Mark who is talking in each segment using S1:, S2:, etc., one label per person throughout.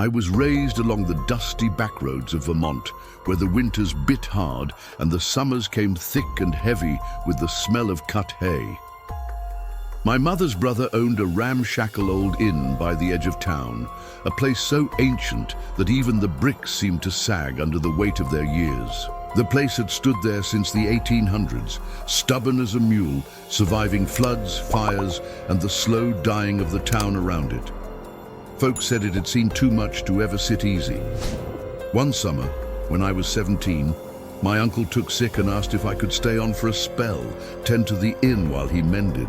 S1: I was raised along the dusty backroads of Vermont, where the winters bit hard and the summers came thick and heavy with the smell of cut hay. My mother's brother owned a ramshackle old inn by the edge of town, a place so ancient that even the bricks seemed to sag under the weight of their years. The place had stood there since the 1800s, stubborn as a mule, surviving floods, fires, and the slow dying of the town around it. Folks said it had seen too much to ever sit easy. One summer, when I was 17, my uncle took sick and asked if I could stay on for a spell, tend to the inn while he mended.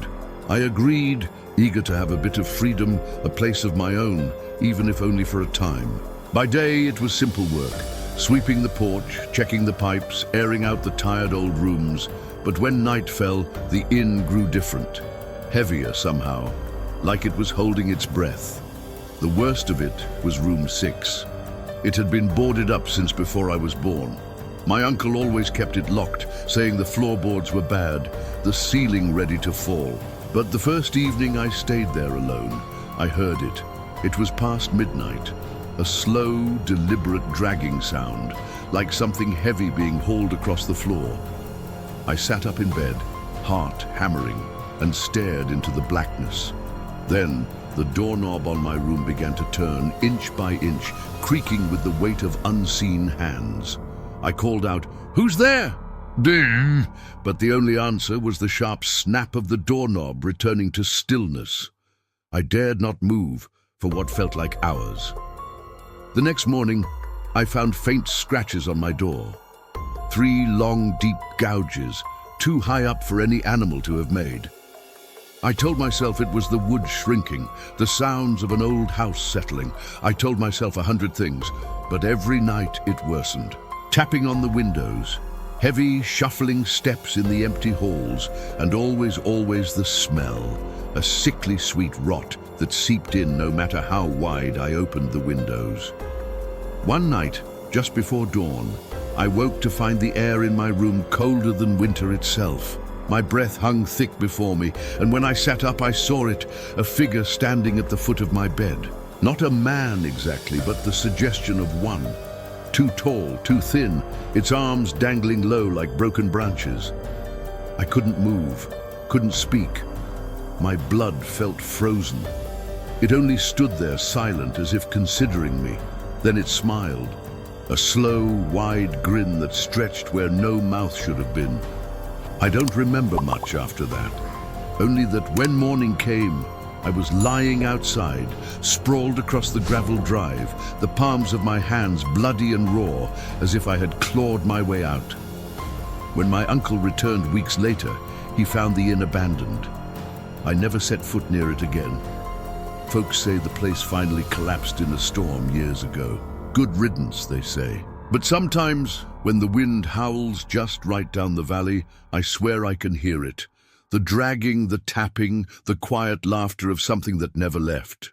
S1: I agreed, eager to have a bit of freedom, a place of my own, even if only for a time. By day, it was simple work, sweeping the porch, checking the pipes, airing out the tired old rooms. But when night fell, the inn grew different, heavier somehow, like it was holding its breath. The worst of it was room 6. It had been boarded up since before I was born. My uncle always kept it locked, saying the floorboards were bad, the ceiling ready to fall. But the first evening I stayed there alone, I heard it. It was past midnight, a slow, deliberate dragging sound, like something heavy being hauled across the floor. I sat up in bed, heart hammering, and stared into the blackness. Then, the doorknob on my room began to turn, inch by inch, creaking with the weight of unseen hands. I called out, "Who's there?" "Ding!" But the only answer was the sharp snap of the doorknob returning to stillness. I dared not move for what felt like hours. The next morning, I found faint scratches on my door. 3 long, deep gouges, too high up for any animal to have made. I told myself it was the wood shrinking, the sounds of an old house settling. I told myself 100 things, but every night it worsened. Tapping on the windows, heavy, shuffling steps in the empty halls, and always the smell, a sickly sweet rot that seeped in no matter how wide I opened the windows. One night, just before dawn, I woke to find the air in my room colder than winter itself. My breath hung thick before me, and when I sat up I saw it, a figure standing at the foot of my bed. Not a man exactly, but the suggestion of one. Too tall, too thin, its arms dangling low like broken branches. I couldn't move, couldn't speak. My blood felt frozen. It only stood there silent as if considering me. Then it smiled, a slow, wide grin that stretched where no mouth should have been. I don't remember much after that, only that when morning came, I was lying outside, sprawled across the gravel drive, the palms of my hands bloody and raw, as if I had clawed my way out. When my uncle returned weeks later, he found the inn abandoned. I never set foot near it again. Folks say the place finally collapsed in a storm years ago. Good riddance, they say. But sometimes, when the wind howls just right down the valley, I swear I can hear it. The dragging, the tapping, the quiet laughter of something that never left.